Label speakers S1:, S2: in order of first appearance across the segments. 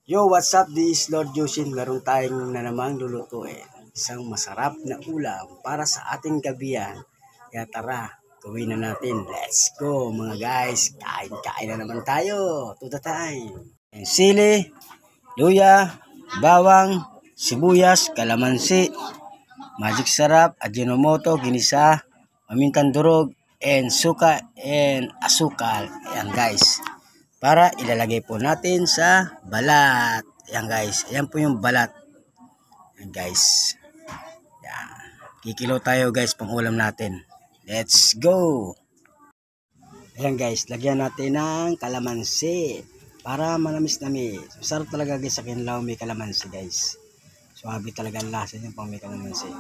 S1: Yo, what's up? This is Lord Jushin. Meron tayong na namang lulutuin. Isang masarap na ulam para sa ating gabihan. Kaya tara, gawin na natin. Let's go mga guys. Kain na naman tayo. To the time. Sili, luya, bawang, sibuyas, kalamansi, magic sarap, ajinomoto, ginisa, pamintang durog, and suka and asukal. Ayan guys. Para ilalagay po natin sa balat. Ayan guys. Ayan po yung balat. Ayan guys. Ayan. Kikilo tayo guys pang ulam natin. Let's go! Ayan guys. Lagyan natin ng kalamansi. Para manamis-namis. Masarap talaga guys sa kinlaw may kalamansi guys. Suwabe talaga ang lasa niya pang may kalamansi.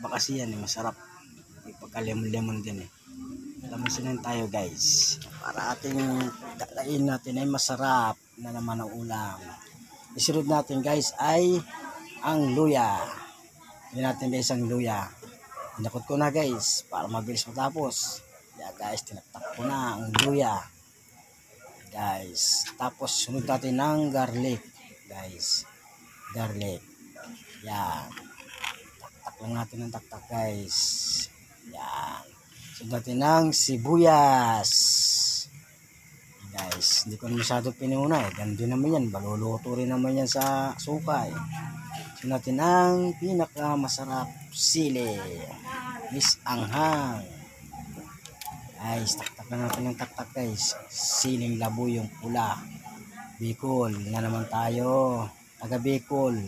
S1: Iba kasi yan masarap. May pagka-lemon-lemon din Kalamansinan tayo guys. Para ating kakain natin ay masarap na naman ang ulam. Isunod natin guys ay ang luya. Hindi natin guys ang luya. Hinakot ko na guys para mabilis matapos. Yeah guys, tinaktak ko na ang luya. Guys, tapos sunod natin ng garlic. Guys, garlic. Yan. Taktak lang natin ng taktak guys. Yan. Sunod natin ng sibuyas. Guys, hindi ko na masyado pinuna Ganun naman yan. Baluluto rin naman yan sa suka Sunod natin ang pinakamasarap sili. Miss anghang. Guys, taktak na natin ng taktak guys. Siling labo yung pula. Bicol na naman tayo. Taga Bicol.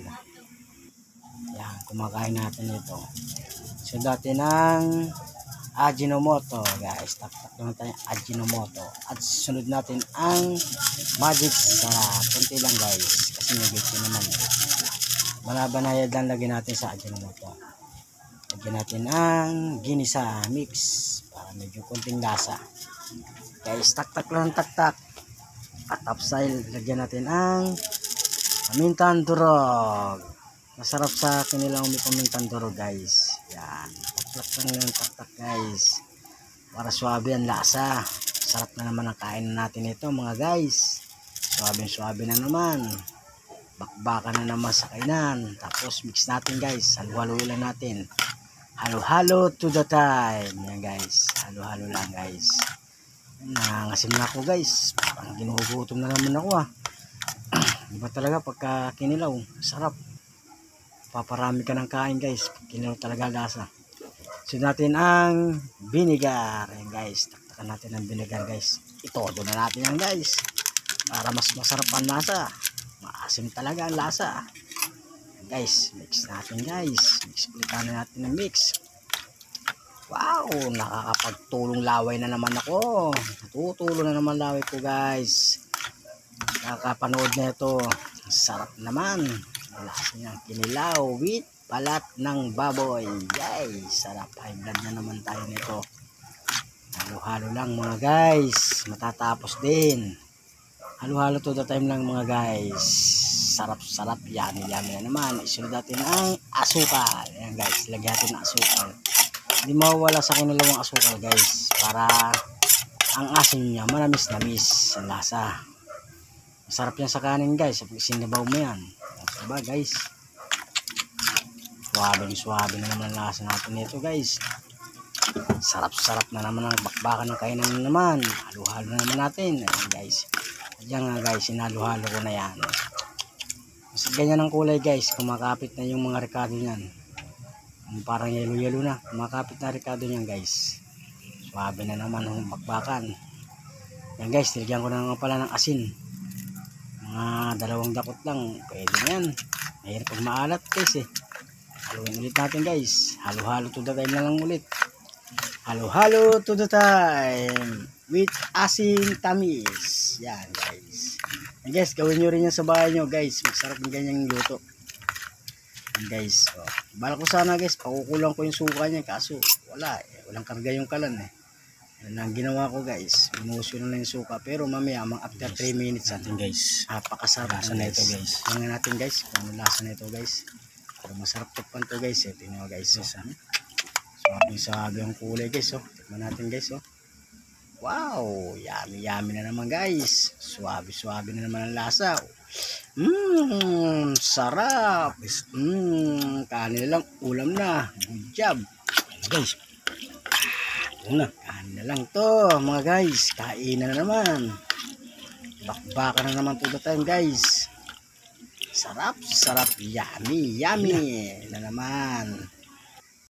S1: Yan, kumakain natin ito. Sunod natin ng ajinomoto guys, taktak lang tayo ajinomoto at sunod natin ang magic sarap, konti lang guys kasi may bito naman banabanayad lang lagyan natin sa ajinomoto. Lagyan natin ang ginisa mix para medyo konting lasa guys, taktak lang taktak at upside lagyan natin ang pamintang durog. Masarap sa kanilang may pamintang durog guys. Yan. Taktak lang yung taktak guys. Para swabe ang lasa. Sarap na naman ang kain natin ito mga guys. Swabe na naman. Bakbakan na naman sa kainan. Tapos mix natin guys. Halo-halo lang natin. Halo-halo to the time. Yan guys. Halo-halo lang guys. Nangasim na ako guys. Parang ginugutom na naman ako Diba talaga pagka kinilaw. Sarap. Paparami ka ng kain guys. Kinilaw talaga lasa. So natin ang vinegar. Ayan guys. Taktakan natin ang vinegar guys. Itodo na natin yan guys. Para mas masarap ang lasa. Maasim talaga ang lasa. Ayan guys. Mix natin guys. Mix ulitan na natin ang mix. Wow. Nakakapagtulong laway na naman ako. Natutulong na naman laway ko guys. Nakakapanood na ito. Sarap naman. Lasa niyang kinilaw with balat ng baboy. Yay! Sarap. High blood na naman tayo nito. Halo-halo lang mga guys. Matatapos din. Halo-halo to the time lang mga guys. Sarap-sarap. Yummy na naman. Isunod natin ang asukal. Ayan guys. Lagyan natin ang asukal. Hindi mawawala sa kinilawang asukal guys. Para ang asin niya manamis-namis ang lasa. Masarap yan sa kanin guys. Pag sinabaw mo yan. Diba guys, suwabe na naman ang lasa natin nito guys. Sarap na naman ang bakbakan ng kainan na naman. Halo-halo na naman natin. Ayan guys, yan nga guys, sinalo-halo ko na yan. Mas ganyan ang kulay guys. Kumakapit na yung mga rekado nyan. Parang yelo-yelo na. Kumakapit na rekado nyan guys. Suwabe na naman ang bakbakan. Yan guys, nilagyan ko na nga pala ng asin. Mga 2 dakot lang. Pwede na yan. Mahirap pag maalat guys Haluin ulit natin guys. Halo-halo to the time na lang ulit. Halo-halo to the time. With asin tamis. Yan guys. Yan guys, gawin nyo rin yan sa bahay nyo guys. Masarap ng ganyang luto. Yan guys. Bala ko sana guys, pakukulang ko yung suka niya. Kaso wala walang karga yung kalan Yan ang ginawa ko guys. Minusyo na lang yung suka. Pero mamaya, after 3 minutes natin guys. Napakasarap lasa na ito guys. Tingnan natin guys. Kung ano lasa na ito guys. Pero masarap tikpan to guys. Tingnan mo guys. Sabi ang kulay guys. Tikman natin guys. Wow. Yummy na naman guys. Suwabe na naman ang lasa. Sarap. Kanin na lang, ulam na. Good job. Guys, kanin na lang to mga guys. Kain na naman. Bakbaka na naman to the time guys. Sarap, sarap. Yummy, yummy na naman.